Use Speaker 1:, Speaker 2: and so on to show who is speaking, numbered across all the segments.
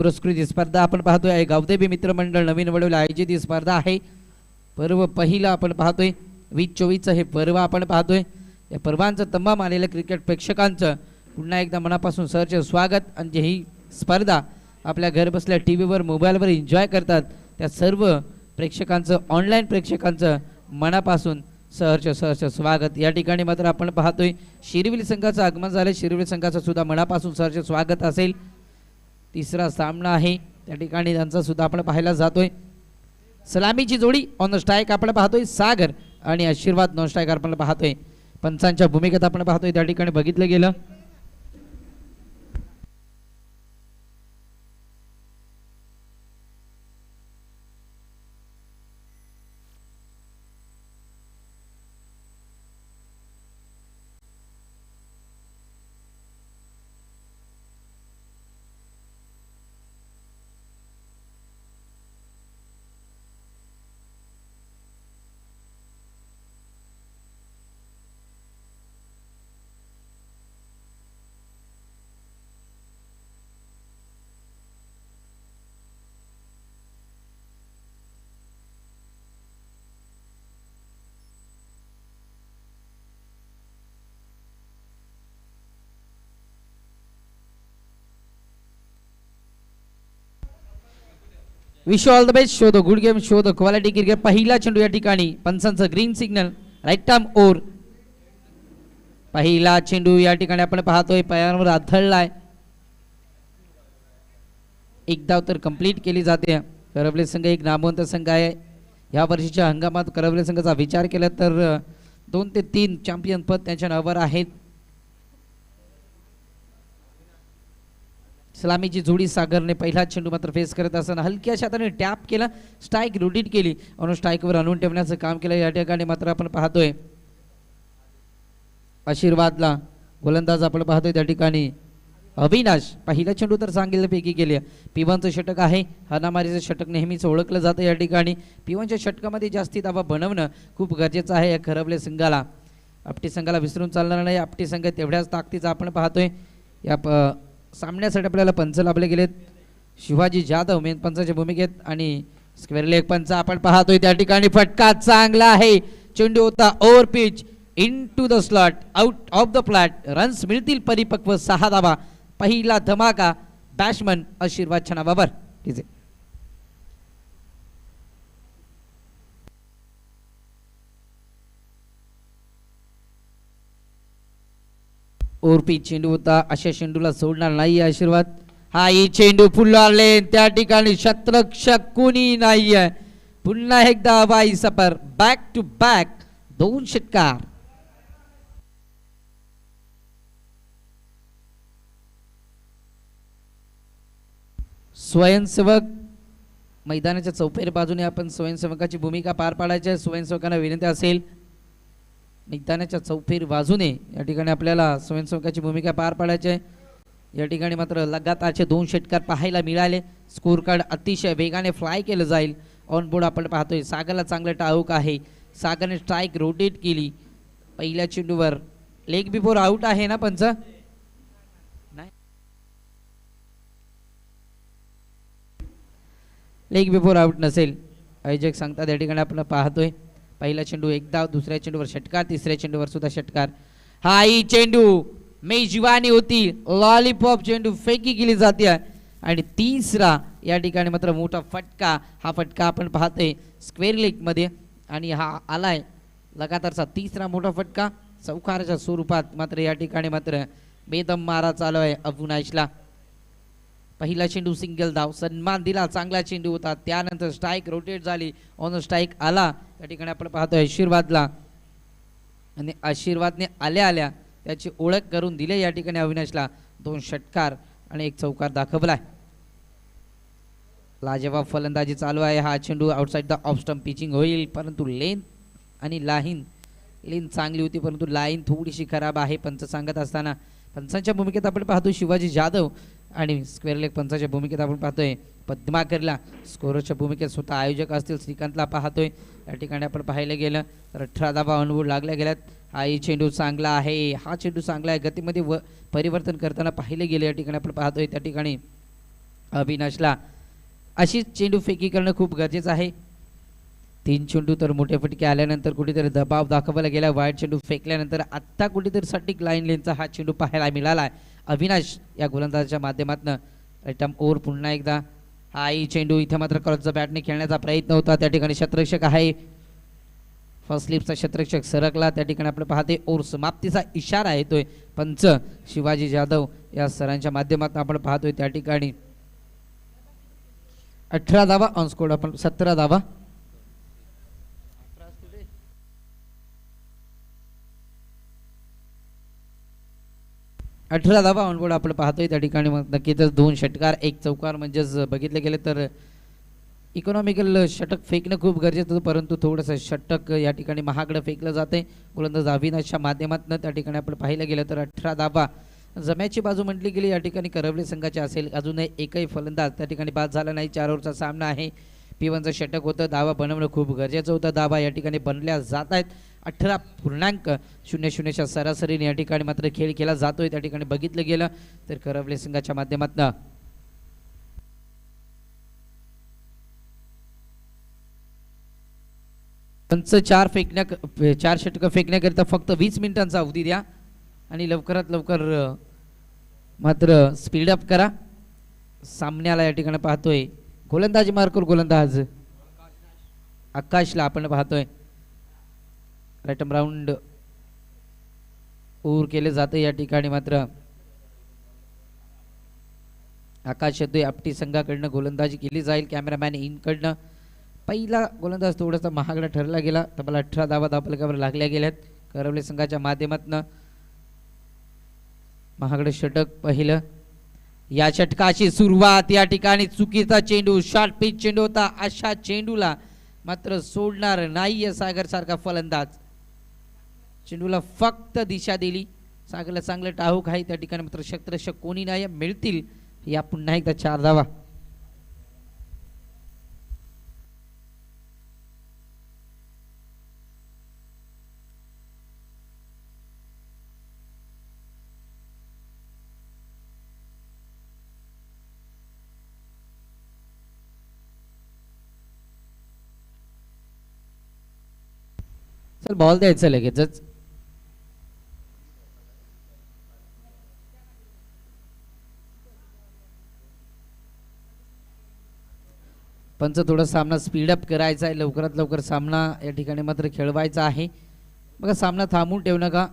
Speaker 1: पुरस्कृत स्पर्धा आपण पाहतोय गावदेवी मित्रमंडळ नवीन वडवली आयोजित ही स्पर्धा आहे। पर्व पहिला आपण पाहतोय 2024 हे पर्व आपण पाहतोय। या पर्वांचं तमाम आलेल्या क्रिकेट प्रेक्षकांचं पुन्हा एकदा मनापासून सहर्ष स्वागत। आणि ही स्पर्धा आपल्या घर बसल्या टीव्हीवर मोबाईलवर एन्जॉय करतात त्या सर्व प्रेक्षकांचं ऑनलाईन प्रेक्षकांचं मनापासून सहर्ष स्वागत। या ठिकाणी मात्र आपण पाहतोय शिरविली संघाचं आगमन झाले। शिरविली संघाचं सुद्धा मनापासून सहर्ष स्वागत असेल। तिसरा सामना आहे त्या ठिकाणी त्यांचा सुद्धा आपण पाहायला जातोय। सलामीची जोडी ऑन द स्ट्राइक आपण पाहतोय सागर आणि आशीर्वाद नॉन स्ट्राइकर आपण पाहतोय। पंचांच्या भूमिकेत आपण पाहतोय त्या ठिकाणी बघितलं गेलं wish all the best show the good game show the quality cricket. पहिला चेंडू या ठिकाणी पंचांचं green signal right arm over. पहिला चेंडू या ठिकाणी आपण पाहतोय पायांवर आदळलाय। एक धाव तर कंप्लीट केली जाते। करवले संघ एक नामवंत संघ आहे। या वर्षीच्या हंगामात करवले संघाचा विचार केला तर 2 ते 3 चॅम्पियन पद त्यांच्या नावावर आहेत। सलामीची जोडी सागरने पहिला चेंडू मात्र फेस करत असताना हलक्याशा हाताने टॅप केला, स्ट्राइक रोटेट केली आणि स्ट्राइकवर आणून ठेवण्याचं काम केलं। या ठिकाणी मात्र आपण पाहतोय आशीर्वादला गोलंदाज आपण पाहतोय त्या ठिकाणी अविनाश। पहिला चेंडू तर सांगितल्यापैकी केली। P1चं षटक आहे। हाणामारीचं षटक नेहमीच ओळखलं जातं। या ठिकाणी P1च्या षटकामध्ये जास्ती धावा बनवणं खूप गरजेचं आहे या खरवले संघाला। आपटी संघाला विसरून चालणार नाही। आपटी संघ तेवढ्याच ताकदीचा आपण पाहतोय। या सामन्यासाठी आपल्याला पंच लाभले गेलेत शिवाजी जाधव मेन पंचाच्या भूमिकेत आणि स्क्वेअर लेग पंच आपण पाहतोय त्या ठिकाणी फटका चांगला आहे। चेंडू होता over pitch into the slot out of the flat. Runs मिळतील परिपक्व 6 धावा। पहिला धमाका बॅट्समन आशीर्वादच्या नावावर। ओरपी चेंडू होता अशा चेंडूला सोडणार नाही आशीर्वाद। हा ही चेंडू फुलले त्या ठिकाणी शतरक्षक कोणी नाहीये। पुन्हा एकदा हवाई सफर बॅक टू बॅक 2 षटकार। स्वयंसेवक मैदानाच्या चौफेर बाजूने आपण स्वयंसेवकाची भूमिका पार पाडायची। स्वयंसेवकांना विनंती असेल मैदानाच्या चौफेर बाजूने या ठिकाणी आपल्याला स्वयंसेवकाची भूमिका पार पाडायची आहे। या ठिकाणी मात्र लगातारचे 2 षटकार पाहायला मिळाले। स्कोर कार्ड अतिशय वेगाने फ्लाय केलं जाईल। ऑन बोर्ड आपण पाहतोय सागरला चांगलं टाळूक आहे। सागरने स्ट्राइक रोटेट केली। पहिल्या चेंडूवर लेग बिफोर आउट आहे ना पंच? नाही, लेग बिफोर आउट नसेल आयोजक सांगतात। या ठिकाणी आपण पाहतोय पहिला चेंडू एक धाव, दुसऱ्या चेंडूवर षटकार, तिसऱ्या चेंडूवर सुद्धा षटकार। हा ही चेंडू मेजवानी होती लॉलीपॉप चेंडू फेकी केली जाते आणि तिसरा या ठिकाणी मात्र मोठा फटका। हा फटका आपण पाहतोय स्क्वेअर लेग मध्ये आणि हा आलाय लगातारचा तिसरा मोठा फटका चौकाराच्या स्वरूपात। मात्र या ठिकाणी मात्र बेदम मारा चालू आहे अविनाशला। पहिला चेंडू सिंगल धाव, सन्मान दिला, चांगला चेंडू होता। त्यानंतर स्ट्राइक रोटेट झाली, ऑन स्ट्राइक आला। या ठिकाणी आपण पाहतोय आशीर्वादला आणि आशीर्वादने आल्या आल्या त्याची ओळख करून दिले या ठिकाणी अविनाशला। 2 षटकार आणि 1 चौकार दाखवलाय। लाजवाब फलंदाजी चालू आहे। हा चेंडू outside the off stump pitching होईल परंतु लेन आणि लेन चांगली होती परंतु लाईन थोडीशी खराब आहे पंच सांगत असताना। पंचांच्या भूमिकेत आपण पाहतोय शिवाजी जाधव आणि स्क्वेअर लेग पंचाच्या भूमिकेत आपण पाहतोय पद्माकरला। स्कोरच्या भूमिकेत स्वतः आयोजक असतील श्रीकांतला पाहतोय। या ठिकाणी आपण पाहायला गेलं तर 18 धावा ऑनबोर्ड लागल्या गेल्यात। हा चेंडू चांगला आहे, हा चेंडू चांगला आहे, गतीमध्ये परिवर्तन करताना पाहिले गेले। या ठिकाणी आपण पाहतोय त्या ठिकाणी अविनाशला अशीच चेंडू फेकी करणं खूप गरजेचं आहे. 3 चेंडू तर मोठे फटके आल्यानंतर कुठेतरी दबाव दाखवला गेला. वाईट चेंडू फेकल्यानंतर आत्ता कुठेतरी सटीक लाईन लेनचा हा चेंडू पाहायला मिळाला. अविनाश या गोलंदाजाच्या माध्यमातून राईट ओव्हर पुन्हा एकदा हाही चेंडू इथे मात्र क्रॉसच्या बॅटने खेळण्याचा प्रयत्न होता. त्या ठिकाणी शतरक्षक आहे, फर्स्ट स्लिपचा शतरक्षक सरकला. त्या ठिकाणी आपण पाहते ओव्हर समाप्तीचा इशारा येतोय. पंच शिवाजी जाधव या सरांच्या माध्यमातून आपण पाहतोय त्या ठिकाणी 18 धावा ऑन स्कोर. आपण 17 धावा 18 धावा ऑन बोर्ड आपण पाहतोय त्या ठिकाणी. मग नक्कीच 2 षटकार 1 चौकार म्हणजेच बघितले गेले तर इकॉनॉमिकल षटक फेकणं खूप गरजेचं होतं, परंतु थोडंसं षटक या ठिकाणी महागडं फेकलं जाते गोलंदाज अविनाशच्या माध्यमातून. त्या ठिकाणी आपण पाहिलं गेलं तर 18 धावा जम्याची बाजू म्हटली गेली या ठिकाणी करवले संघाची असेल. अजूनही एकही फलंदाज त्या ठिकाणी बाद झाला नाही. 4 ओव्हरचा सामना आहे. P1चं षटक होतं. धावा बनवणं खूप गरजेचं होतं. धावा या ठिकाणी बनल्या जात आहेत. 18.00च्या सरासरीने या ठिकाणी मात्र खेळ केला जातोय. त्या ठिकाणी बघितलं गेलं तर करवले संघाच्या माध्यमातून पंच 4 षटकं फेकण्याकरिता फक्त 20 मिनिटांचा अवधी द्या आणि लवकरात लवकर मात्र स्पीडअप करा. सामन्याला या ठिकाणी पाहतोय गोलंदाजी मार्कर गोलंदाज आकाशला आपण पाहतोय. राईट राऊंड ओव्हर केले जाते या ठिकाणी मात्र आकाश येतोय. आपटी संघाकडनं गोलंदाजी केली जाईल. कॅमेरामॅन इनकडनं पहिला गोलंदाज थोडासा महागडा ठरला गेला. तब्बल 18 धावा धावफलकावर लागल्या गेल्यात. करवले संघाच्या माध्यमातून महागडं षटक पहिलं. या षटकाची सुरुवात या ठिकाणी चुकीचा चेंडू शॉर्ट पिच चेंडू होता. अशा चेंडूला मात्र सोडणार नाहीये सागर सारखा फलंदाज. चेंडूला फक्त दिशा दिली. सागरला चांगलं टाहूक आहे. त्या ठिकाणी मात्र शतरक्षक कोणी नाही मिळतील. या पुन्हा एकदा 4 धावा. चल बॉल द्यायचं लगेचच. पंच थोडा सामना स्पीडअप करायचा आहे. लवकरात लवकर सामना या ठिकाणी मात्र खेळवायचा आहे. बघा सामना थांबून ठेवू नका.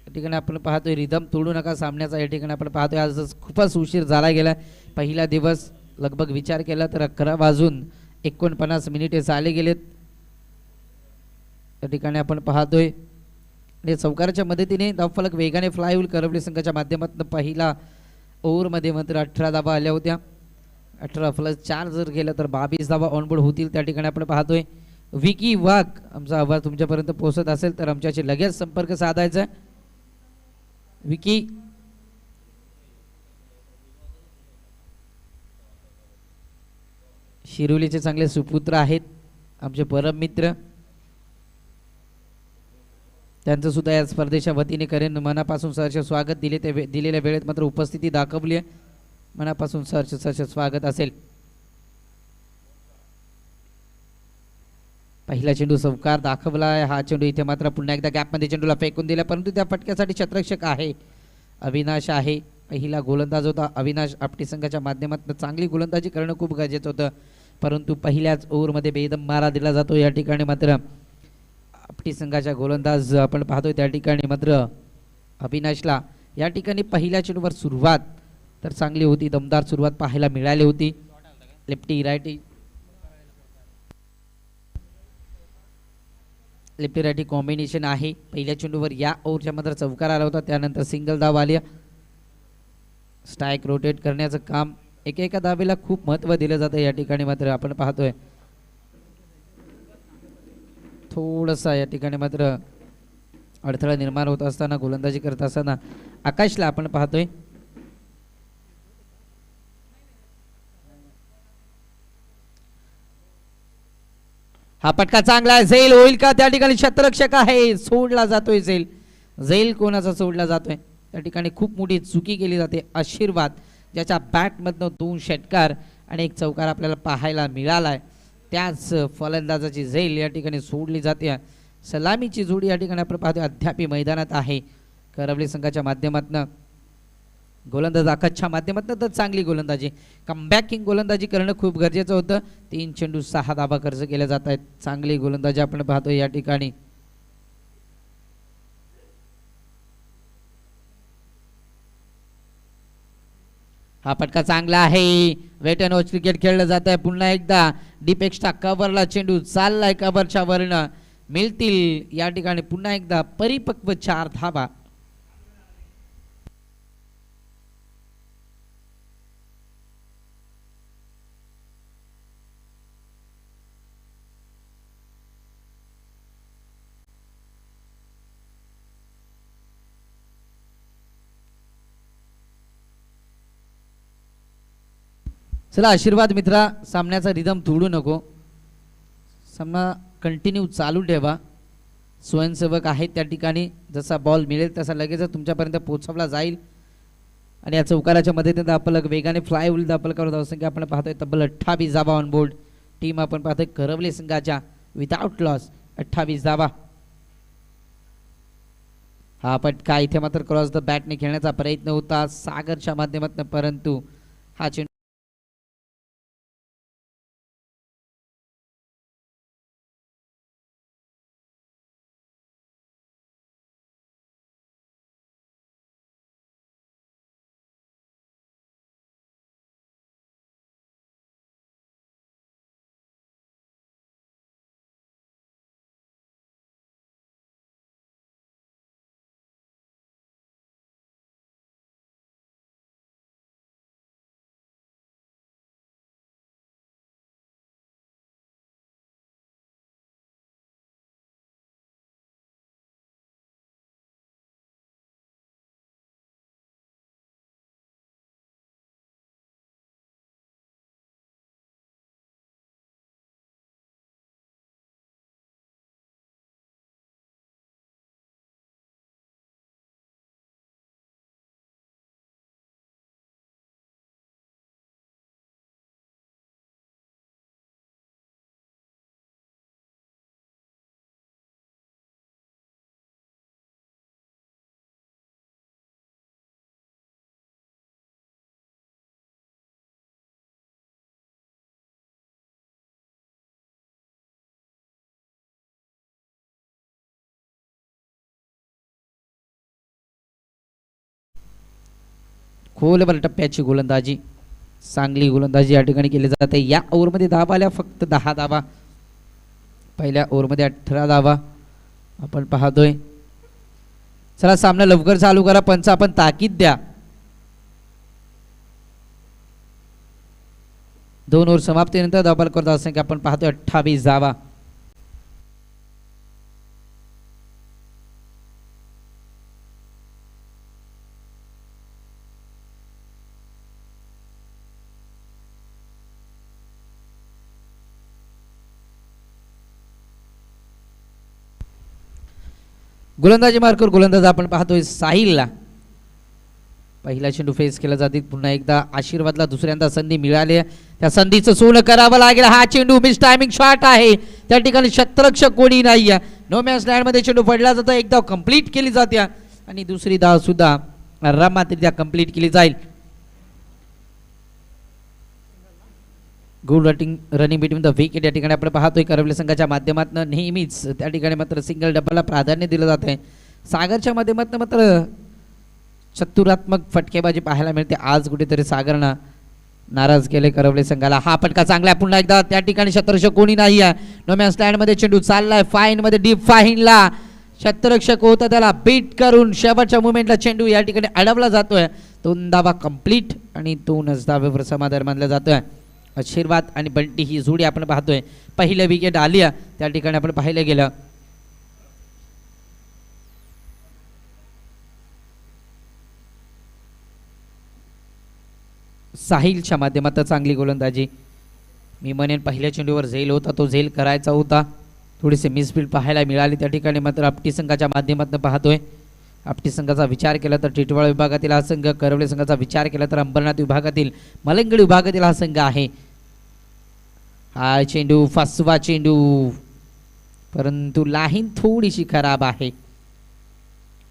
Speaker 1: या ठिकाणी आपण पाहतोय रिदम तोडू नका सामन्याचा. या ठिकाणी आपण पाहतोय आज खूपच उशीर झाला गेला. पहिला दिवस लगभग विचार केला तर 11:49 झाले गेलेत. त्या ठिकाणी आपण पाहतोय आणि चौकाराच्या मदतीने धावफलक वेगाने फ्लाय होईल. करवले संघाच्या माध्यमातून पहिला ओव्हरमध्ये मात्र 18 धावा आल्या होत्या. 18+4 जर गेलं तर 22 धावा ऑनबोर्ड होतील. त्या ठिकाणी आपण पाहतोय विकी वाघ आमचा आवाज तुमच्यापर्यंत पोहोचत असेल तर आमच्याशी लगेच संपर्क साधायचा. विकी शिरोलीचे चांगले सुपुत्र आहेत, आमचे परम मित्र. त्यांचं सुद्धा या स्पर्धेच्या वतीने करेन मनापासून सहर्ष स्वागत. दिलेल्या वेळेत मात्र उपस्थिती दाखवली आहे. मनापासून सहर्ष स्वागत असेल. पहिला चेंडू चौकार दाखवला आहे. हा चेंडू इथे मात्र पुन्हा एकदा गॅपमध्ये चेंडूला फेकून दिला, परंतु त्या फटक्यासाठी शतरक्षक आहे अविनाश आहे. पहिला गोलंदाज होता अविनाश. आपटी संघाच्या माध्यमातून चांगली गोलंदाजी करणं खूप गरजेचं होतं, परंतु पहिल्याच ओव्हरमध्ये बेदम मारा दिला जातो. या ठिकाणी मात्र आपटी संघाच्या गोलंदाज आपण पाहतोय त्या ठिकाणी मात्र अविनाशला या ठिकाणी पहिल्या चेंडूवर सुरुवात तर चांगली होती, दमदार सुरुवात पाहायला मिळाली होती. लेफ्टी रायटी कॉम्बिनेशन आहे. पहिल्या चेंडूवर या ओव्हरच्या मात्र चौकार आला होता, त्यानंतर सिंगल धाव आली. स्ट्राईक रोटेट करण्याचं काम एकेका धावेला खूप महत्त्व दिलं जातं. या ठिकाणी मात्र आपण पाहतोय थोडासा या ठिकाणी मात्र अडथळा निर्माण होत असताना गोलंदाजी करत असताना आकाशला आपण पाहतोय. हा पटका चांगला आहे. झेल होईल का? त्या ठिकाणी शतरक्षक आहे, सोडला जातोय झेल. झेल कोणाचा सोडला जातोय? त्या ठिकाणी खूप मोठी चुकी केली जाते. आशीर्वाद ज्याच्या बॅटमधनं 2 षटकार आणि 1 चौकार आपल्याला पाहायला मिळालाय. त्याच फलंदाजाची झेल या ठिकाणी सोडली जाते. सलामीची जोडी या ठिकाणी आपण पाहतोय अद्याप मैदानात आहे. करवली संघाच्या माध्यमातून गोलंदाज आकाशच्या माध्यमातून तर चांगली गोलंदाजी, कमबॅकिंग गोलंदाजी करणं खूप गरजेचं होतं. 3 चेंडू 6 धाबा खर्च केल्या जात आहेत. चांगली गोलंदाजी आपण पाहतोय या ठिकाणी. हा फटका चांगला आहे. वेट अँड वॉच क्रिकेट खेळलं जात आहे. पुन्हा एकदा डीप एक्स्ट्रा कव्हरला चेंडू चाललाय, कव्हरच्या वरनं मिळतील या ठिकाणी पुन्हा एकदा परिपक्व 4 धाबा. चला आशीर्वाद मित्रा, सामन्याचा रिदम तोडू नको, सामना कंटिन्यू चालू ठेवा. स्वयंसेवक आहेत त्या ठिकाणी, जसा बॉल मिळेल तसा लगेच तुमच्यापर्यंत पोहोचवला जाईल. आणि या चौकाराच्या मदतीने धापलक वेगाने फ्लाय होईल. धापलकावर धावसंख्या आपण पाहतोय तब्बल 28 धाबा ऑन बोर्ड. टीम आपण पाहतोय करवली संघाच्या विदाउट लॉस 28 धाबा. हा फटका इथे मात्र क्रॉस द बॅटने खेळण्याचा प्रयत्न होता सागरच्या माध्यमातून, परंतु हा चेंडू खोलवर टप्प्याची गोलंदाजी, चांगली गोलंदाजी या ठिकाणी केली जाते. या ओव्हरमध्ये धाबा आल्या फक्त 10 धाबा. पहिल्या ओव्हरमध्ये 18 धाबा आपण पाहतोय. चला सामना लवकर चालू करा, पंच आपण ताकीद द्या. 2 ओव्हर समाप्तीनंतर धाबालकर धावसंख्या आपण पाहतोय 28 धाबा. गोलंदाजी मार्कर गोलंदाज आपण पाहतोय साहिलला. पहिला चेंडू फेस केला जाते. पुन्हा एकदा आशीर्वादला दुसऱ्यांदा संधी मिळाली, त्या संधीचं सोनं करावं लागेल. हा चेंडू मिस टायमिंग शॉट आहे, त्या ठिकाणी शतरक्षक कोणी नाही. नो मॅच लँड मध्ये चेंडू पडला जातो. एक धाव कंप्लीट केली जाते आणि दुसरी धाव सुद्धा आरामातरित्या कंप्लीट केली जाईल. Good running between the wicket या ठिकाणी आपण पाहतोय. करवली संघाच्या माध्यमातून नेहमीच त्या ठिकाणी मात्र सिंगल डबलला प्राधान्य दिलं जात आहे. सागरच्या माध्यमातून मात्र चतुरात्मक फटकेबाजी पाहायला मिळते. आज कुठेतरी सागरनं नाराज केले करवली संघाला. हा फटका चांगला, पुन्हा एकदा त्या ठिकाणी शतरक्षक कोणी नाही आहे. नो मॅन स्टँड मध्ये चेंडू चाललाय फाईन मध्ये, डीप फाईनला शतरक्षक होता, त्याला बीट करून शेवटच्या मुवमेंटला चेंडू या ठिकाणी अडवला जातोय. 2 धावा कंप्लीट आणि 2च धावेवर समाधान मानला जातोय. आशीर्वाद आणि बंटी ही जोडी आपण पाहतोय. पहिलं विकेट आली त्या ठिकाणी आपण पाहिलं गेलं. साहिलच्या माध्यमातून चांगली गोलंदाजी. मी म्हणेन पहिल्या चेंडूवर झेल होता, तो झेल करायचा होता. थोडीसे मिसफील्ड पाहायला मिळाली त्या ठिकाणी मात्र आपटी संघाच्या माध्यमातून पाहतोय. आपटी संघाचा विचार केला तर टिटवाळा विभागातील हा संघ, करवले संघाचा विचार केला तर अंबरनाथ विभागातील मलंगड विभागातील हा संघ आहे. हा चेंडू फसवा चेंडू, परंतु लाईन थोडीशी खराब आहे.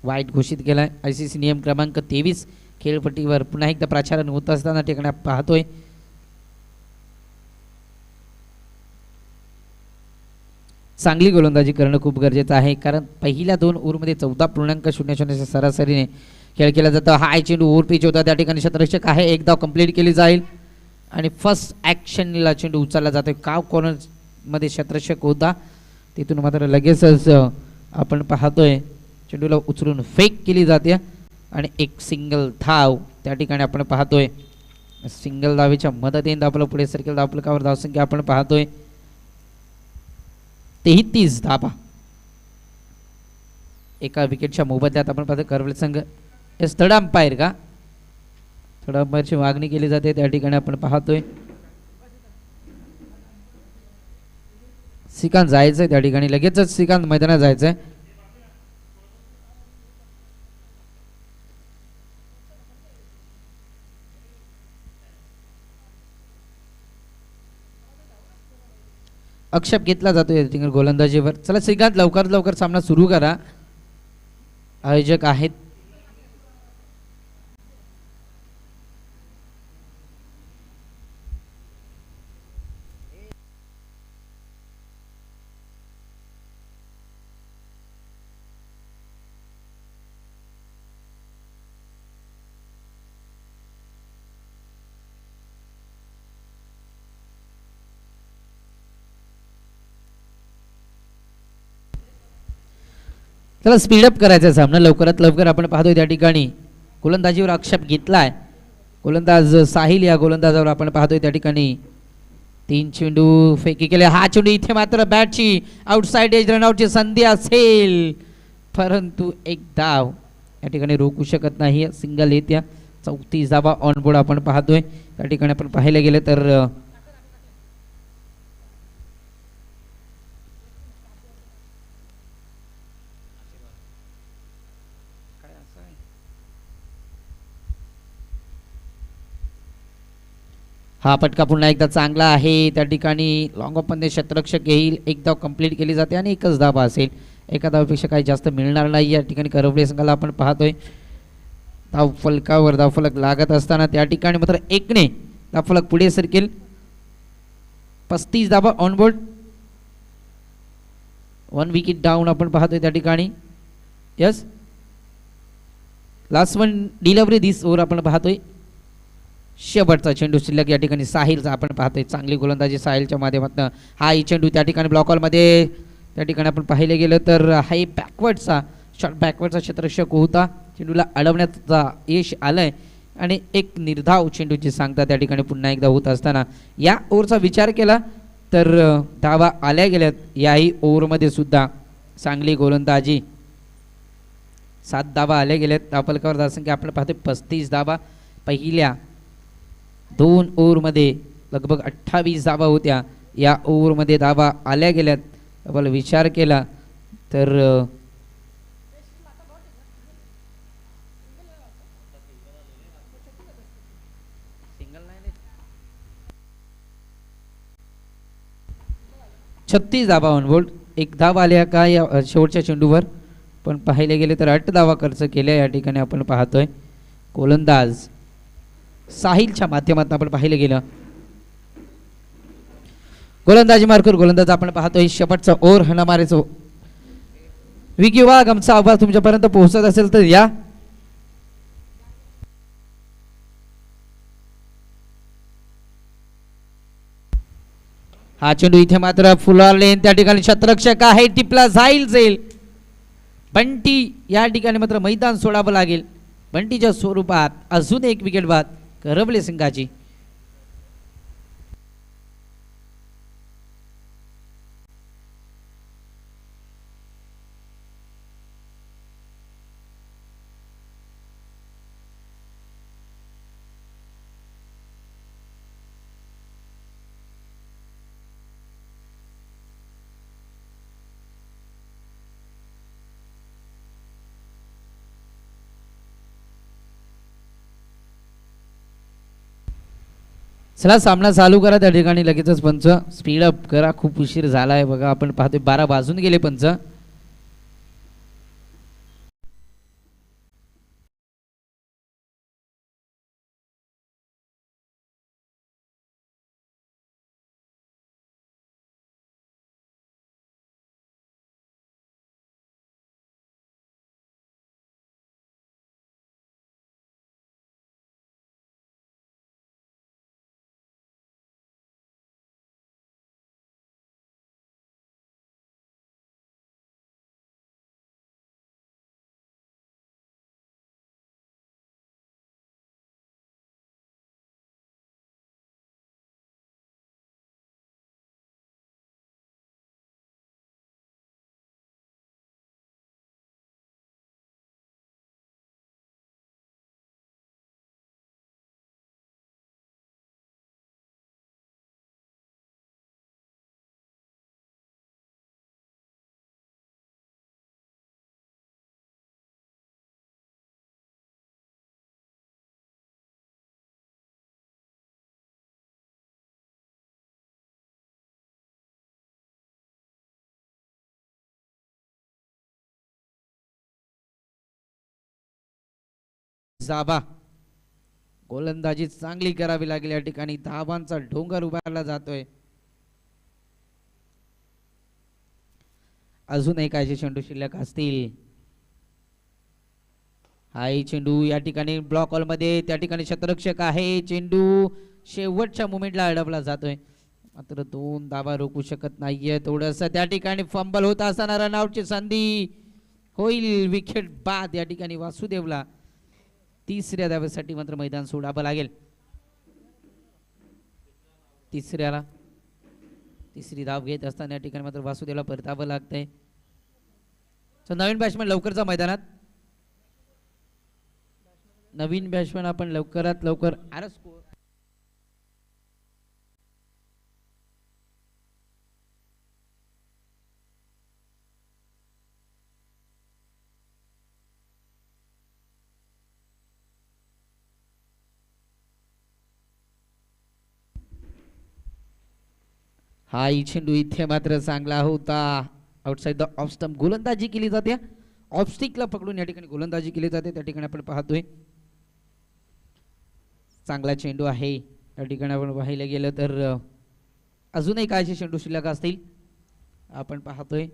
Speaker 1: वाईट घोषित केलाय. ICC नियम क्रमांक 23 खेळपट्टीवर पुन्हा एकदा प्रचारण होत असताना ठिकाणी पाहतोय. चांगली गोलंदाजी करणं खूप गरजेचं आहे, कारण पहिल्या 2 ओव्हरमध्ये 14.00 सरासरीने खेळ केला जातो. हा चेंडू ओव्हर पिच होता, त्या ठिकाणी क्षेत्ररक्षक आहे, एक धाव कंप्लीट केली जाईल आणि फर्स्ट ॲक्शनला चेंडू उचलला जातोय. काव कॉर्नरमध्ये क्षेत्ररक्षक होता, तिथून मात्र लगेचच आपण पाहतोय चेंडूला उचलून फेक केली जाते आणि एक सिंगल धाव त्या ठिकाणी आपण पाहतोय. सिंगल धावेच्या मदतीने आपलं पुढे सरकेल धावफलकावर धावसंख्या आपण पाहतोय 33 धाबा. एका विकेटच्या मोबदल्यात आपण पाहतो करवले संघ. एस थर्ड अंपायर का, थर्ड अंपायरची मागणी केली जाते त्या ठिकाणी आपण पाहतोय. श्रीकांत जायचंय त्या ठिकाणी, लगेचच श्रीकांत मैदानात जायचंय. आक्षेप घेतला जातो या ठिकाणी गोलंदाजीवर. चला श्रीकांत लवकरात लवकर सामना सुरू करा. आयोजक आहेत त्याला स्पीडअप करायचा सामना लवकरात लवकर. आपण पाहतोय त्या ठिकाणी गोलंदाजीवर आक्षेप घेतलाय गोलंदाज साहिल. या गोलंदाजावर आपण पाहतोय त्या ठिकाणी 3 चेंडू फेकी केले. हा चेंडू इथे मात्र बॅटची आउटसाइड एज रनआउटची संधी असेल, परंतु एक धाव या ठिकाणी रोखू शकत नाही. सिंगल येत्या 34 धावा ऑन बोर्ड आपण पाहतोय त्या ठिकाणी. आपण पाहायला गेले तर हा पटका पुन्हा एकदा चांगला आहे त्या ठिकाणी. लॉंग ऑफ मध्ये क्षेत्ररक्षक येईल, एक धाव कंप्लीट केली जाते आणि एकच धावा असेल. एका धावपेक्षा काही जास्त मिळणार नाही या ठिकाणी करवले संघाला. आपण पाहतोय धावफलकावर धावफलक लागत असताना त्या ठिकाणी मात्र एकने धावफलक पुढे सरकेल. 35 धावा ऑन बोर्ड, 1 विकेट डाऊन आपण पाहतोय त्या ठिकाणी. यस, लास्ट वन डिलिव्हरी दिस ओव्हर आपण पाहतोय. शेवटचा चेंडू शिल्लक या ठिकाणी साहिलचा आपण पाहतोय. चांगली गोलंदाजी साहिलच्या माध्यमातून. हा चेंडू त्या ठिकाणी ब्लॉक हॉलमध्ये त्या ठिकाणी आपण पाहिले गेलं तर हा बॅकवर्डचा शॉर्ट बॅकवर्डचा क्षेत्ररक्षक होता. चेंडूला अडवण्याचा यश आलंय आणि एक निर्धाव चेंडूची सांगता त्या ठिकाणी पुन्हा एकदा होत असताना या ओव्हरचा विचार केला तर धावा आल्या गेल्यात. याही ओव्हरमध्ये सुद्धा चांगली गोलंदाजी, 7 धावा आल्या गेल्यात. धावफलकावर धावसंख्या आपण पाहतोय 35 धावा. पहिल्या 2 ओव्हरमध्ये लगभग 28 धावा होत्या. या ओव्हरमध्ये धावा आल्या गेल्यात. आपण विचार केला तर 36 धावा ऑन बोर्ड. एक धाव आल्या का या शेवटच्या चेंडूवर, पण पाहिले गेले तर 8 धावा खर्च केल्या या ठिकाणी आपण पाहतोय. गोलंदाज साहिलच्या माध्यमातून आपण पाहिलं गेलं. गोलंदाजी मार्कर गोलंदाज आपण पाहतोय. शेवटचा ओव्हर हना मारायचो. विकी वाघ आमचा आवाज तुमच्यापर्यंत पोहोचत असेल तर या. हा चेंडू इथे मात्र फुलारलेन त्या ठिकाणी क्षेत्ररक्षक आहे, टिपला जाईल. बंटी या ठिकाणी मात्र मैदान सोडावं लागेल. बंटीच्या स्वरूपात अजून एक विकेट बाद करवले संघाची. चला सामना चालू करा त्या ठिकाणी लगेचच पंच स्पीड अप करा खूप उशीर झालाय बघा आपण पाहतोय 12 वाजून गेले पंच जाबा गोलंदाजी चांगली करावी लागेल या ठिकाणी धावांचा डोंगर उभारला जातोय अजून एक असे चेंडू शिल्लक असतील हाय चेंडू या ठिकाणी ब्लॉक हॉल मध्ये त्या ठिकाणी शतरक्षक आहे चेंडू शेवटच्या मुमेंटला अडवला जातोय मात्र 2 धावा रोखू शकत नाहीये थोडस त्या ठिकाणी फंबल होत असताना रनआउटची संधी होईल विकेट बाद या ठिकाणी वासुदेवला तिसऱ्या धावेसाठी मात्र मैदान सोडावं लागेल तिसरी धाव घेत असताना या ठिकाणी मात्र वासुदेवला परतावं लागतंय नवीन बॅट्समॅन लवकरचा मैदानात नवीन बॅट्समॅन आपण लवकरात लवकर हा चेंडू इथे मात्र चांगला होता आउटसाइड द ऑफ स्टंप गोलंदाजी केली जाते ऑफ स्टिकला पकडून या ठिकाणी गोलंदाजी केली जाते त्या ठिकाणी आपण पाहतोय चांगला चेंडू आहे या ठिकाणी आपण पाहायला गेलं तर अजूनही काय चेंडू शिल्लक असतील आपण पाहतोय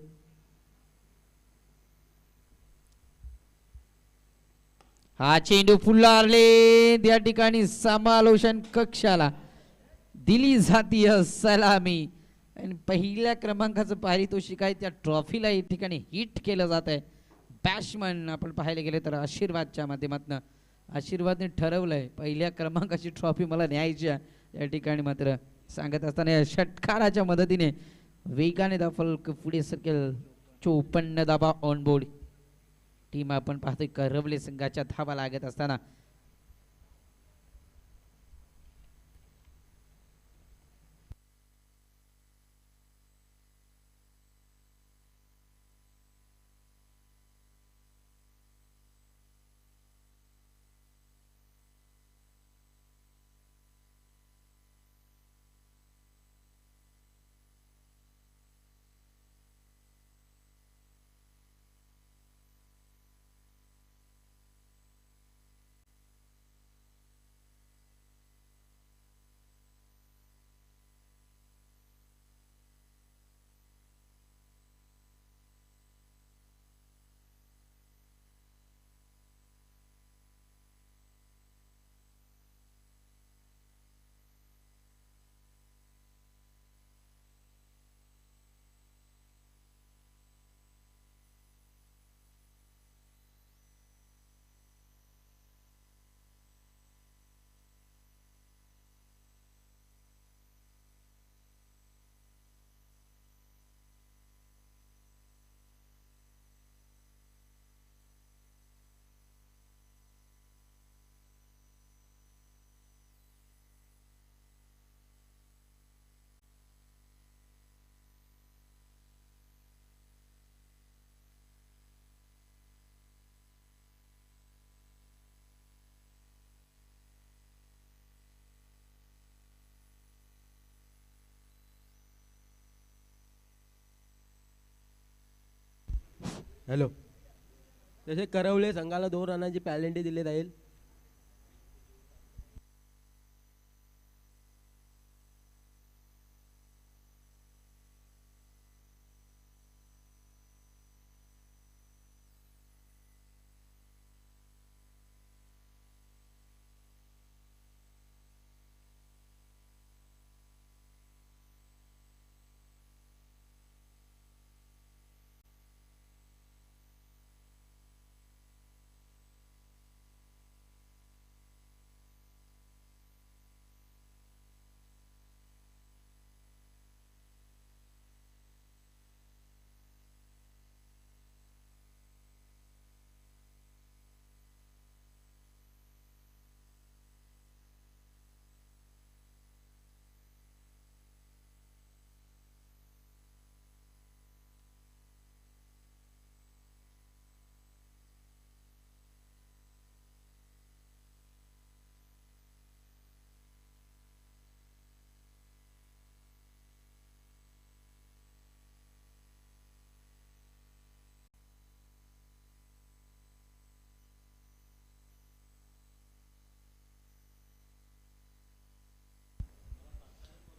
Speaker 1: हा चेंडू फुल्लारले या ठिकाणी समालोचन कक्षाला दिली जातीय सलामी आणि पहिल्या क्रमांकाचं पारितोषिक आहे त्या ट्रॉफीला या ठिकाणी हिट केलं जात आहे बॅट्समन आपण पाहायला गेले तर आशीर्वादच्या माध्यमातून आशीर्वादने ठरवलंय पहिल्या क्रमांकाची ट्रॉफी मला न्यायची या ठिकाणी मात्र सांगत असताना या षटकाराच्या मदतीने वेगाने दाफल पुढे सरकेल 54 धावा ऑन बोर्ड टीम आपण पाहतोय करवले संघाच्या धावा लागत असताना
Speaker 2: हॅलो. तसे करवले संघाला 2 रनांची पॅलेंटी दिली जाईल.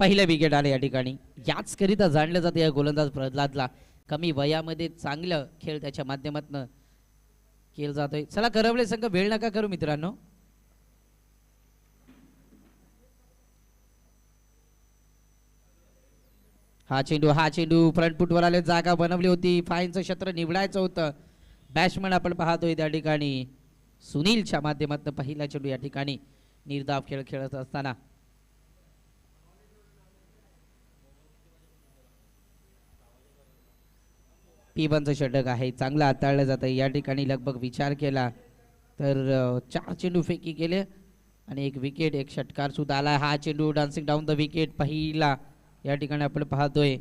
Speaker 1: पहिलं विकेट आले या ठिकाणी. याच करिता जाणलं जातं या गोलंदाज प्रल्हादला. कमी वयामध्ये चांगलं खेळ त्याच्या माध्यमातून केलं जातोय. चला करवले संघ वेळ नका करू मित्रांनो. हा चेंडू फ्रंटफुटवर आले. जागा बनवली होती. फाईनचं क्षेत्र निवडायचं होतं. बॅट्समन आपण पाहतोय त्या ठिकाणी सुनीलच्या माध्यमातून पहिला चेंडू या ठिकाणी निर्धाव खेळ खेळत असताना P1चं षटक आहे. चांगलं हाताळलं जातं या ठिकाणी. लगभग विचार केला तर 4 चेंडू फेकी केले आणि 1 विकेट, 1 षटकार सुद्धा आला. हा चेंडू डान्सिंग डाऊन द विकेट पहिला या ठिकाणी आपण पाहतोय.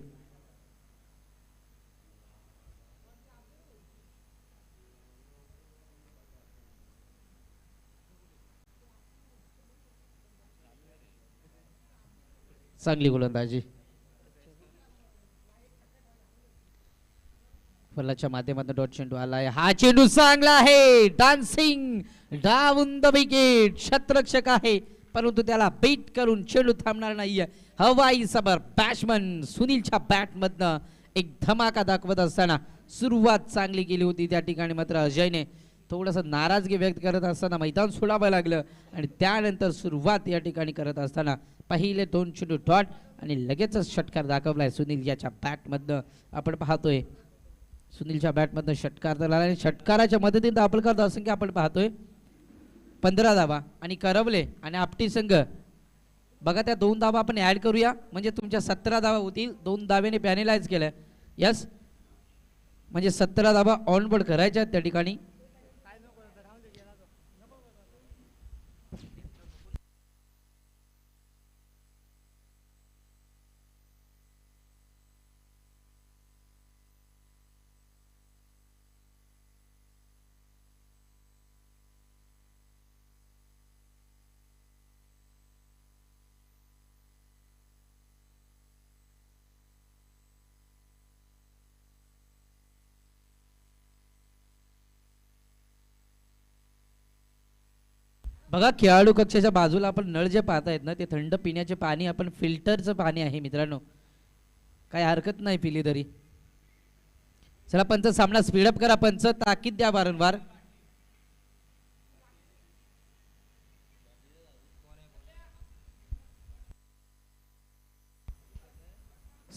Speaker 1: चांगली गोलंदाजी फलच्या माध्यमातून डॉट चेंडू आलाय. हा चेंडू चांगला आहे. Dancing down the wicket. शतरक्षक आहे परंतु त्याला बीट करून चेंडू थांबणार नाहीये. हवाई सबर बॅट्समन सुनीलच्या बॅटमधनं एक धमाका दाखवत असताना सुरुवात चांगली केली होती त्या ठिकाणी. मात्र अजयने थोडंसं नाराजगी व्यक्त करत असताना मैदान सोडावं लागलं आणि त्यानंतर सुरुवात या ठिकाणी करत असताना पहिले 2 चेंडू डॉट आणि लगेचच षटकार दाखवलाय सुनील याच्या बॅटमधनं. आपण पाहतोय सुनीलच्या बॅटमधनं षटकार झाला आणि षटकाराच्या मदतीने आपण करतो असंख्य आपण पाहतोय 15 धावा आणि करवले आणि आपटी संघ बघा त्या 2 धावा आपण ऍड करूया म्हणजे तुमच्या 17 धावा होतील. 2 धावेने पॅनेलाइज केलं. यस म्हणजे 17 धावा ऑनबोर्ड करायच्या त्या ठिकाणी. बघा खेळाडू कक्षाच्या बाजूला आपण नळ जे पाहतायत ना ते थंड पिण्याचे पाणी आपण फिल्टरचं पाणी आहे मित्रांनो. काय हरकत नाही पिली तरी. चला पंच सामना स्पीडअप करा. पंच ताकीद द्या वारंवार.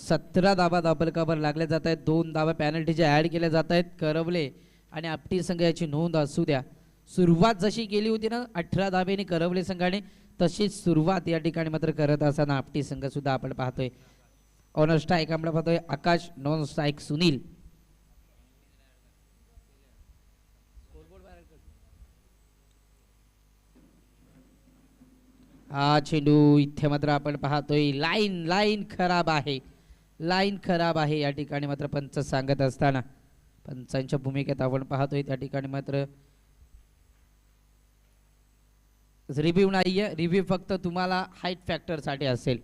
Speaker 1: सतरा धाबा धाबलकावर लागल्या जात आहेत. 2 धाबा पॅनल्टीच्या ऍड केल्या जात आहेत. करवले आणि आपटी संघ याची नोंद असू द्या. सुरुवात जशी केली होती ना 18 धाब्याने करवले संघाने तशीच सुरुवात या ठिकाणी मात्र करत असताना आपटी संघ सुद्धा आपण पाहतोय. ऑन स्ट्राईक आपण पाहतोय आकाश, नॉन स्ट्राईक सुनील. हा चेंडू इथे मात्र आपण पाहतोय लाईन लाईन खराब आहे. लाईन खराब आहे या ठिकाणी मात्र पंच सांगत असताना पंचांच्या भूमिकेत आपण पाहतोय त्या ठिकाणी मात्र रिव्ह्यू नाहीये. रिव्ह्यू फक्त तुम्हाला हाईट फॅक्टर साठी असेल.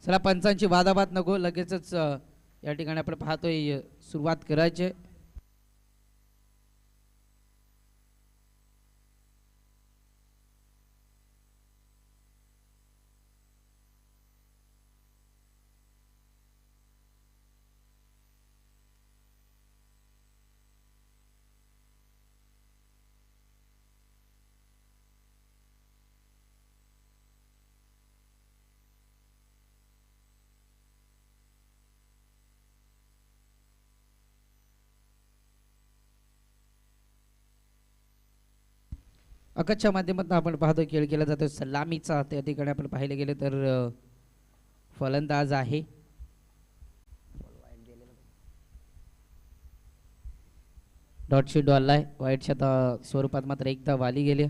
Speaker 1: चला पंचांची वादाबाद नको लगेचच या ठिकाणी आपण पाहतोय सुरुवात करायची. अकच्या माध्यमातून आपण पाहतो खेळ केला जातो सलामीचा. त्या ठिकाणी आपण पाहिलं गेलं तर फलंदाज आहे डॉट चेंडू आलाय वाईटच्या स्वरूपात मात्र एकदा वाली गेले.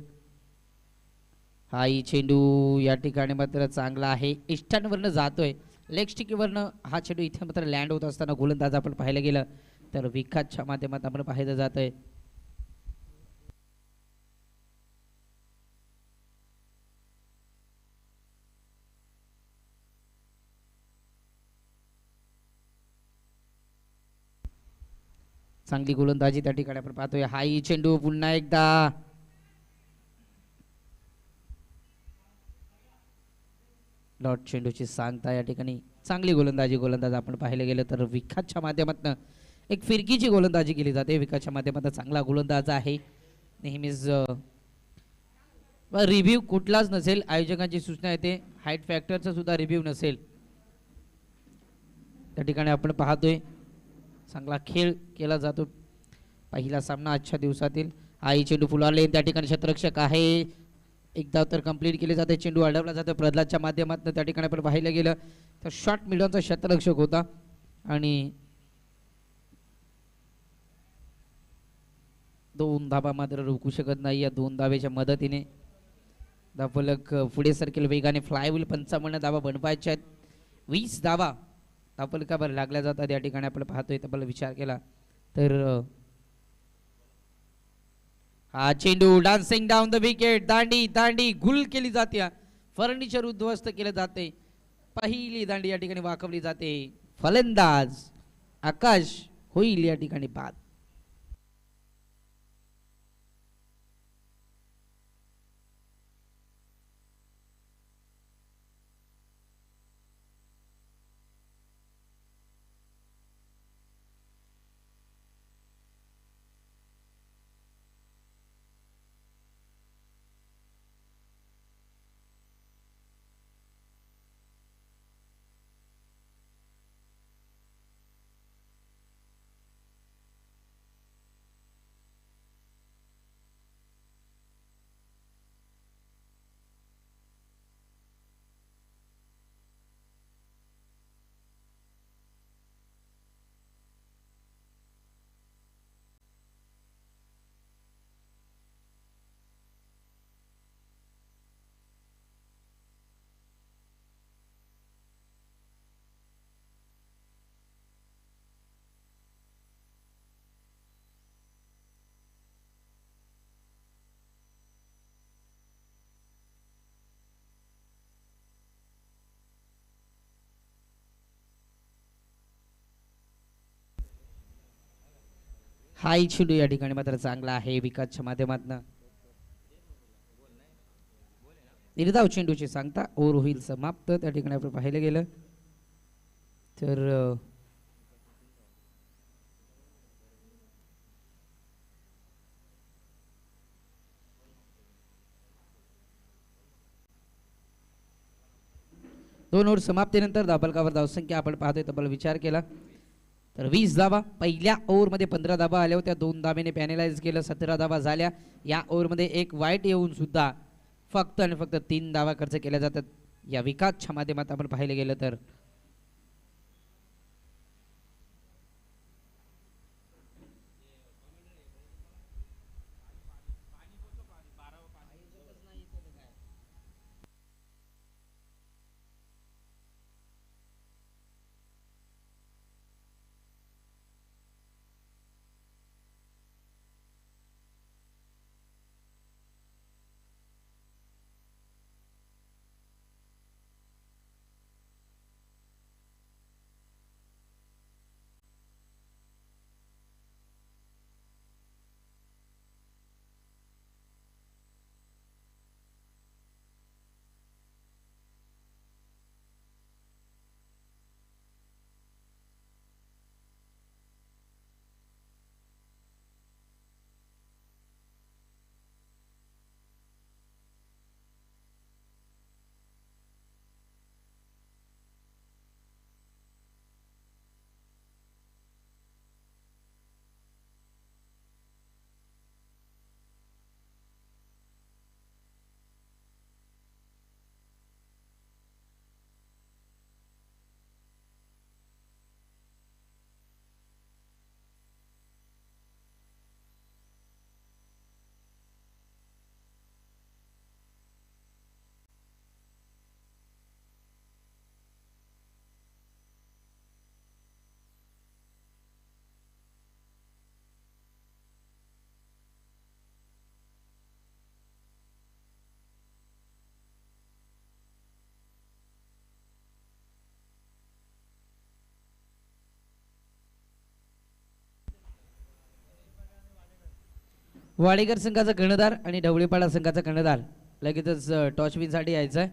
Speaker 1: हाही चेंडू या ठिकाणी मात्र चांगला आहे इष्टांवरनं जातोय लेग स्टिकीवरनं हा चेंडू इथे मात्र लँड होत असताना गोलंदाज आपण पाहिलं गेलं तर विकासच्या माध्यमात आपण पाहिलं जातंय. चांगली गोलंदाजी त्या ठिकाणी आपण पाहतोय. हाही चेंडू पुन्हा एकदा डॉट चेंडूची सांगता या ठिकाणी चांगली गोलंदाज आपण पाहिलं गेलं तर विकासच्या माध्यमातून एक फिरकीची गोलंदाजी केली जाते. विकासच्या माध्यमातून चांगला गोलंदाज आहे नेहमीच. रिव्ह्यू कुठलाच नसेल आयोजकांची सूचना येते हाईट फॅक्टरचा सुद्धा रिव्ह्यू नसेल. त्या ठिकाणी आपण पाहतोय चांगला खेळ केला जातो. पहिला सामना आजच्या दिवसातील. आई चेंडू फुलारले त्या ठिकाणी क्षेत्ररक्षक आहे एकदा तर कंप्लीट केले जाते. चेंडू अडवला जातो प्रल्हादच्या माध्यमातून. त्या ठिकाणी आपण पाहिलं गेलं तर शॉर्ट मिडॉनचा क्षेत्ररक्षक होता आणि 2 धाबा मात्र रोखू शकत नाही. या 2 धाब्याच्या मदतीने धावफलक पुढे सरकेल वेगाने. फ्लायव्हील 55 धाबा बनवायच्या आहेत. 20 धाबा धावफलकावर लागल्या जातात. या ठिकाणी आपण पाहतोय तब्बल विचार केला तर हा चेंडू डान्सिंग डाऊन द विकेट दांडी दांडी गुल केली जाते. फर्निचर उद्ध्वस्त केले जाते. पहिली दांडी या ठिकाणी वाकवली जाते. फलंदाज आकाश होईल या ठिकाणी बाद. हाई चेंडू या ठिकाणी मात्र चांगला आहे विकासच्या माध्यमातून. निर्धाव चेंडूची सांगता ओव्हर होईल समाप्त. त्या ठिकाणी आपण पाहिलं गेलं तर दोन ओव्हर समाप्तीनंतर धावफलकावर धावसंख्या आपण पाहतोय तब्बल विचार केला तर 20 धाबा. पहिल्या ओव्हरमध्ये 15 धाबा आल्या होत्या. 2 धाब्याने पॅनलाइज केलं. 17 धाबा झाल्या. या ओव्हरमध्ये एक वाईट येऊन सुद्धा फक्त आणि फक्त 3 धाबा खर्च केल्या जातात. या विकासच्या माध्यमात आपण पाहिलं गेलं तर वाडेकर संघाचा कर्णधार आणि ढवळीपाडा संघाचा कर्णधार लगेचच टॉचविनसाठी यायचा आहे.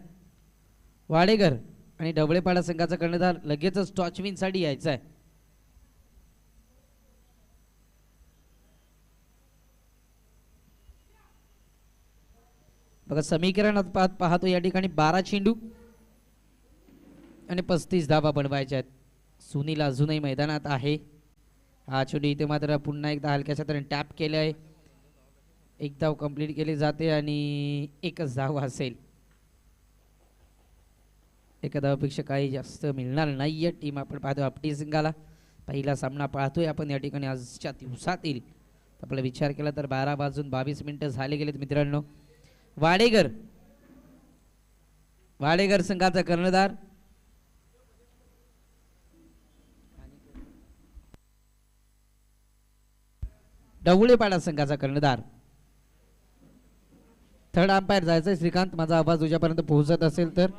Speaker 1: वाडेकर आणि ढवळेपाडा संघाचा कर्णधार लगेचच टॉचविनसाठी यायचा आहे. बघा समीकरणात पाहतो या ठिकाणी 12 चेंडू आणि 35 धावा बनवायच्या आहेत. सुनील अजूनही मैदानात आहे. हा चेंडू इथे मात्र पुन्हा एकदा हलक्याच्या तऱ्हेने टॅप केले आहे. एक धाव कंप्लीट केली जाते आणि एकच धाव असेल. एका धावापेक्षा काही जास्त मिळणार नाहीये टीम आपण पाहतो आपटी सिंगाला. पहिला सामना पाहतोय आपण या ठिकाणी आजच्या दिवसातील. आपला विचार केला तर 12 वाजून 22 मिनिटं झाले गेलेत मित्रांनो. वाडेकर संघाचा कर्णधार ढवळेपाडा संघाचा कर्णधार. थर्ड अंपायर जायचंय श्रीकांत. माझा आवाज तुझ्यापर्यंत पोहोचत असेल तर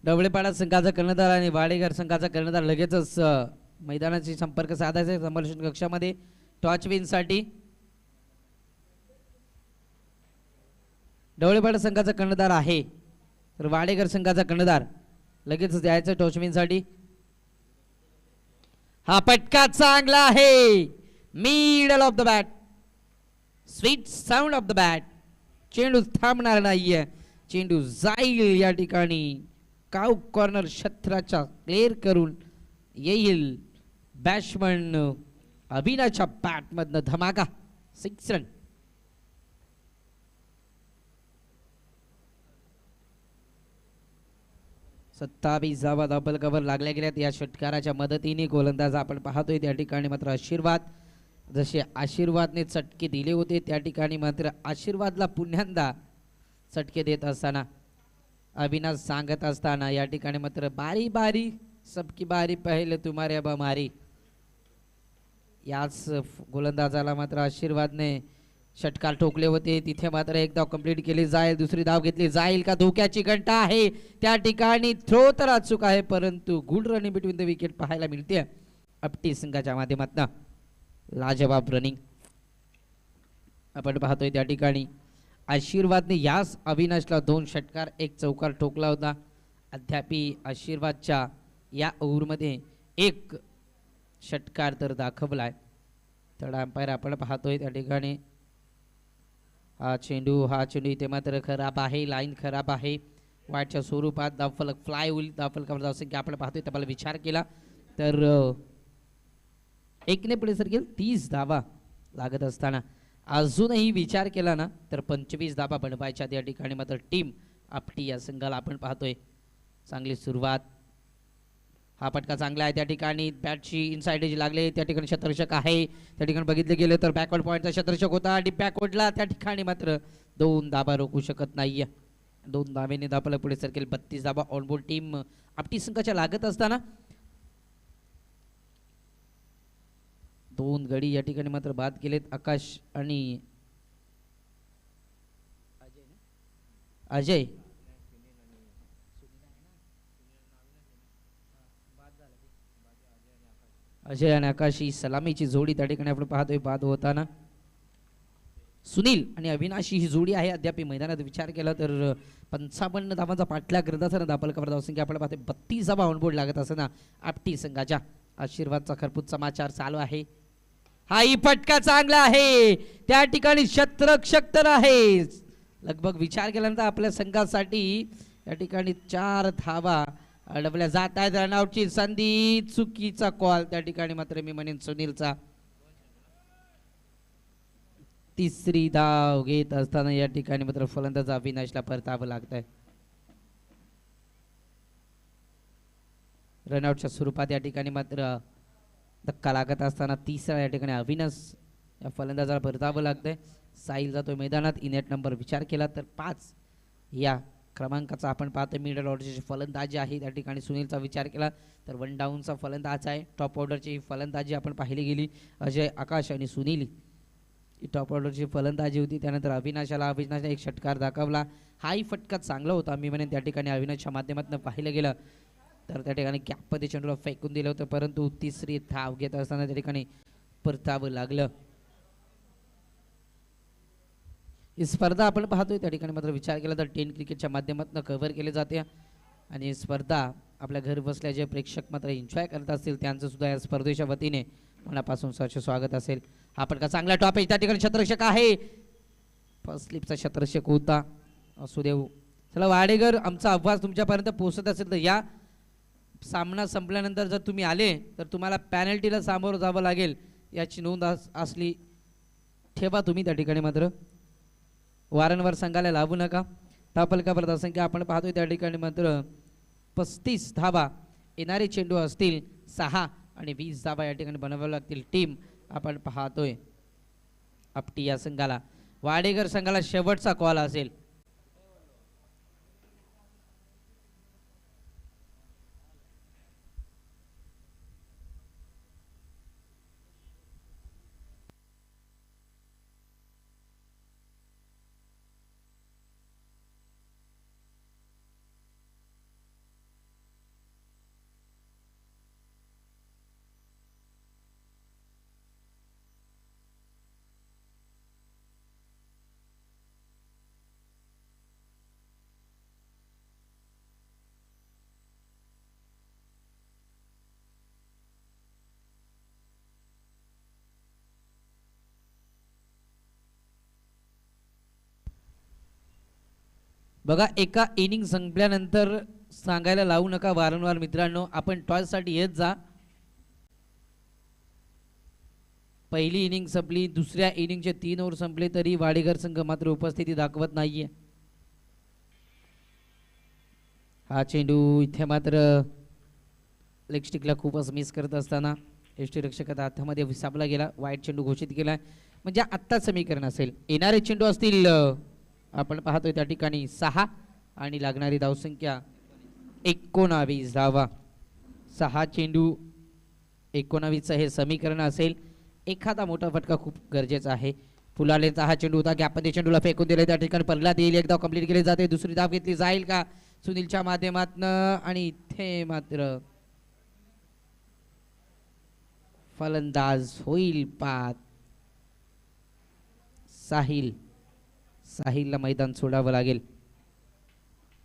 Speaker 1: ढवळेपाडा संघाचा कर्णधार आणि वाडेकर संघाचा कर्णधार लगेचच मैदानाशी संपर्क साधायचा संभाषण कक्षामध्ये टॉच विनसाठी. ढवळेपाडा संघाचा कर्णधार आहे तर वाडेकर संघाचा कर्णधार लगेचच द्यायचं टॉच विनसाठी. हा पटका चांगला आहे. Middle of the bat. Sweet sound of the bat. चेंडू थांबणार नाहीये. चेंडू जाईल या ठिकाणी. काव कॉर्नर क्षेत्राच्या क्लिअर करून येईल. बॅट्समन अभिनाच्या बॅटमधनं धमाका 6 रन. सत्तावीस धावा डबल कव्हर लागल्या गेल्यात या षटकाराच्या मदतीने. गोलंदाज आपण पाहतोय त्या ठिकाणी मात्र आशीर्वाद. जसे आशीर्वादने चटके दिले होते त्या ठिकाणी मात्र आशीर्वादला पुन्हा चटके देत असताना अविनाश सांगत असताना या ठिकाणी मात्र बारी बारी सबकी बारी पहिले तुम्हारे अब हमारी. याच गोलंदाजाला मात्र आशीर्वादने षटकार ठोकले होते. तिथे मात्र एक धाव कंप्लीट केली जाईल. दुसरी धाव घेतली जाईल का. धोक्याची घंटा आहे त्या ठिकाणी. थ्रो तर अचूक आहे परंतु good running between the wicket पाहायला मिळते आपटी संघाच्या माध्यमातून. लाजवाब रनिंग आपण पाहतोय त्या ठिकाणी. आशीर्वादने याच अविनाशला 2 षटकार 1 चौकार ठोकला होता. अद्यापी आशीर्वादच्या या ओव्हरमध्ये 1 षटकार तर दाखवलाय. थर्ड अंपायर आपण पाहतोय त्या ठिकाणी. हा चेंडू इथे मात्र खराब आहे. लाईन खराब आहे. वाटच्या स्वरूपात धावफलक फ्लाय होईल. धावफलकावर धावसंख्या आपण पाहतोय त्याला विचार केला तर 1ने पुढे सरकेल. 30 धावा लागत असताना अजूनही विचार केला ना तर 25 धावा बनवायच्या या ठिकाणी मात्र टीम आपटी या संघाला आपण पाहतोय. चांगली सुरुवात. हा पटका चांगला आहे त्या ठिकाणी. बॅटची इनसाइड एज लागले त्या ठिकाणी. शतरक्षक आहे त्या ठिकाणी. बघितलं गेलं तर बॅकवर्ड पॉईंटचा शतरक्षक होता आणि बॅकवर्डला त्या ठिकाणी मात्र 2 धावा रोखू शकत नाहीये. 2 धावेने धावला पुढे सरकेल. 32 धावा ऑनबोर्ड टीम आपटी संघाच्या लागत असताना 2 गडी या ठिकाणी मात्र बाद केलेत. आकाश आणि अजय. अजय आणि आकाश ही सलामीची जोडी त्या ठिकाणी आपण पाहतोय बाद होताना. सुनील आणि अविनाशी ही जोडी आहे. अद्याप मैदानात विचार केला तर 55 धावांचा पाठलाग करत असताना धावफलकावर धावसंख्या आपण पाहतोय 32 धावा ऑनबोर्ड लागत असताना आपटी संघाच्या. आशीर्वादचा खरपूस समाचार चालू आहे. हाही फटका चांगला आहे त्या ठिकाणी. शतरक्षक तर आहे. लगभग विचार केल्यानंतर आपल्या संघासाठी या ठिकाणी 4 धावा अडवल्या जात आहेत. रनआउटची संधी. चुकीचा कॉल त्या ठिकाणी मात्र मी म्हणेन सुनीलचा. 3री धाव घेत असताना या ठिकाणी मात्र फलंदाज अविनाशला परतावं लागत आहे. रनआउटच्या स्वरूपात या ठिकाणी मात्र धक्का लागत असताना तिसरा या ठिकाणी अविनाश या फलंदाजाला परतावं लागतंय. साहिल जातोय मैदानात. इनेट नंबर विचार केला तर 5 या क्रमांकाचा आपण पाहतो. मिडल ऑर्डरची फलंदाजी आहे त्या ठिकाणी. सुनीलचा विचार केला तर 1 डाऊनचा फलंदाज आहे. टॉप ऑर्डरची फलंदाजी आपण पाहिली गेली. अजय, आकाश आणि सुनील ही टॉप ऑर्डरची फलंदाजी होती. त्यानंतर अविनाशने एक षटकार दाखवला. हाही फटका चांगला होता मी म्हणेन. त्या ठिकाणी अविनाशच्या माध्यमातून पाहिलं गेलं तर त्या ठिकाणी गॅपमध्ये चेंडूला फेकून दिलं होतं, परंतु तिसरी धाव घेत असताना त्या ठिकाणी परतावं लागलं. ही स्पर्धा आपण पाहतोय त्या ठिकाणी मात्र विचार केला तर 10 क्रिकेटच्या माध्यमातून कव्हर केले जाते. आणि स्पर्धा आपल्या घर बसल्या जे प्रेक्षक मात्र एन्जॉय करत असतील त्यांचं सुद्धा या स्पर्धेच्या वतीने मनापासून सहर्ष स्वागत असेल. हा पण का चांगला टॉप आहे. त्या ठिकाणी क्षेत्ररक्षक आहे. फर्स्ट स्लिपचा क्षेत्ररक्षक होता. असू देऊ. चला वाडेकर, आमचा आवाज तुमच्यापर्यंत पोहोचत असेल तर या. सामना संपल्यानंतर जर तुम्ही आले तर तुम्हाला पॅनल्टीला सामोरं जावं लागेल याची नोंद असली ठेवा तुम्ही त्या ठिकाणी. मात्र वारंवार संघाला लावू नका. धावफलका परत असंख्य आपण पाहतोय त्या ठिकाणी मात्र 35 धावा. येणारे चेंडू असतील 6 आणि 20 धावा या ठिकाणी बनवाव्या लागतील. टीम आपण पाहतोय आपटी या संघाला. वाडेकर संघाला शेवटचा कॉल असेल. बघा, एका इनिंग संपल्यानंतर सांगायला लावू नका वारंवार मित्रांनो. आपण टॉससाठी येत जा. पहिली इनिंग संपली, दुसऱ्या इनिंगचे 3 ओव्हर संपले तरी वाडेकर संघ मात्र उपस्थिती दाखवत नाहीये. हा चेंडू इथे मात्र लेग स्टिकला खूपच मिस करत असताना यष्टीरक्षकाच्या हातामध्ये विसापला गेला. वाईट चेंडू घोषित केला. म्हणजे आत्ता समीकरण असेल. येणारे चेंडू असतील आपण पाहतोय त्या ठिकाणी 6 आणि लागणारी धावसंख्या 19 धावा. 6 चेंडू 19चं हे समीकरण असेल. एखादा मोठा फटका खूप गरजेचा आहे. फुलालेचा हा चेंडू होता. गॅपमध्ये चेंडूला फेकून दिले. त्या ठिकाणी परला देईल. एक धाव कंप्लीट केली जाते. दुसरी धाव घेतली जाईल का सुनीलच्या माध्यमातून. आणि इथे मात्र फलंदाज होईल बाद. साहिलला मैदान सोडावं लागेल.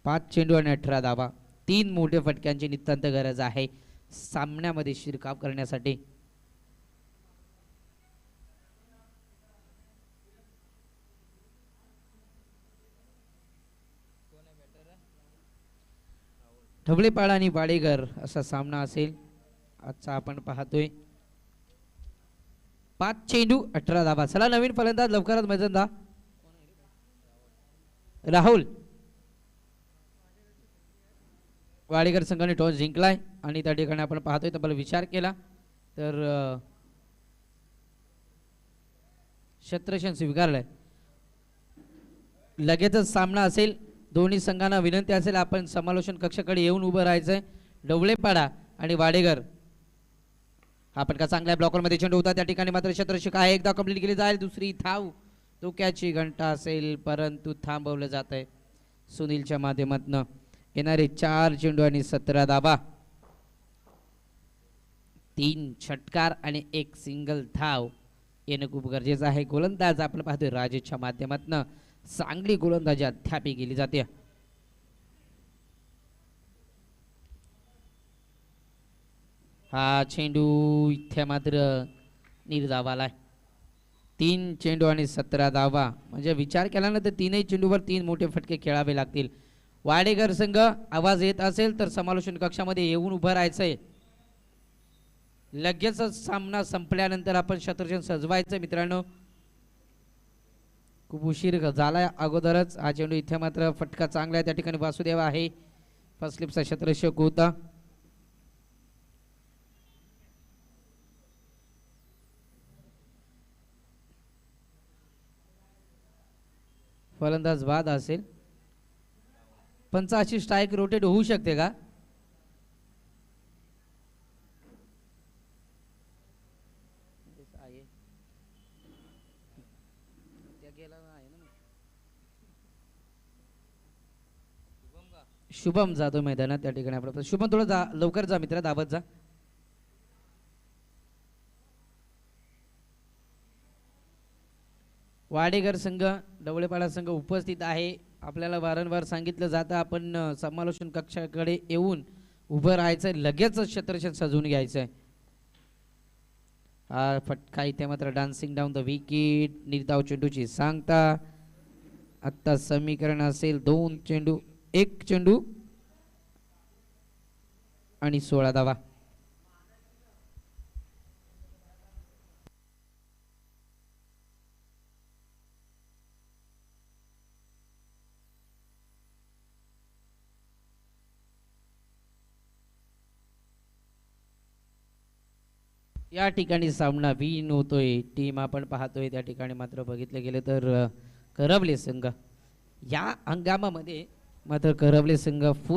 Speaker 1: 5 चेंडू आणि 18 धावा. 3 मोठ्या फटक्यांची नितांत गरज आहे सामन्यामध्ये शिरकाव करण्यासाठी. ढवळेपाडा आणि वाडेकर असा सामना असेल आजचा आपण पाहतोय. 5 चेंडू 18 धावा. चला नवीन फलंदाज लवकरात मैदानात. राहुल, वाडेकर संघाने टॉस जिंकलाय आणि त्या ठिकाणी आपण पाहतोय तर विचार केला तर क्षेत्ररक्षण स्वीकारलंय. लगेचच सामना असेल. दोन्ही संघांना विनंती असेल आपण समालोचन कक्षाकडे येऊन उभं राहायचंय. ढवळेपाडा आणि वाडेकर. हा फटका चांगल्या ब्लॉकरमध्ये चेंडू होता. त्या ठिकाणी मात्र क्षेत्ररक्षक आहे. एकदा कंप्लीट केली जाईल. दुसरी धाव धोक्याची घंटा असेल परंतु थांबवलं जात आहे सुनीलच्या माध्यमातून. येणारे 4 चेंडू आणि 17 धावा. 3 षटकार आणि 1 सिंगल धाव येणं खूप गरजेचं आहे. गोलंदाज आपण पाहतोय राजेशच्या माध्यमातून चांगली गोलंदाजी अद्याप केली जाते. हा चेंडू इथे मात्र निर्धावाला. 3 चेंडू आणि 17 धावा. म्हणजे विचार केला ना तर 3ही चेंडूवर 3 मोठे फटके खेळावे लागतील. वाडेकर संघ आवाज येत असेल तर समालोचन कक्षामध्ये येऊन उभं राहायचंय. लगेचच सामना संपल्यानंतर आपण क्षेत्ररक्षण सजवायचं मित्रांनो. खूप उशीर झाला अगोदरच. हा चेंडू इथे मात्र फटका चांगला आहे. त्या ठिकाणी वासुदेव आहे. फर्स्ट स्लिपचा क्षेत्ररक्षक होता. फलंदाज बाद असेल. पंचाची स्ट्राईक रोटेट होऊ शकते का? शुभम जातो मैदानात त्या ठिकाणी. आपलं शुभम थोडं जा, लवकर जा मित्रा, दाबत जा. वाडेकर संघ डवळेपाडा संघ उपस्थित आहे. आपल्याला वारंवार सांगितलं जातं आपण समालोचन कक्षाकडे येऊन उभं राहायचं, लगेच क्षेत्ररक्षण सजवून घ्यायचंय. हा फटका इथे मात्र डान्सिंग डाऊन द विकेट. निर्धाव चेंडूची सांगता. आत्ता समीकरण असेल 2 चेंडू 1 चेंडू आणि 16 धावा. या ठिकाणी सामना विन होतोय. टीम आपण पाहतोय त्या ठिकाणी मात्र बघितलं गेलं तर करवले संघ या हंगामामध्ये मात्र करवले संघ फुल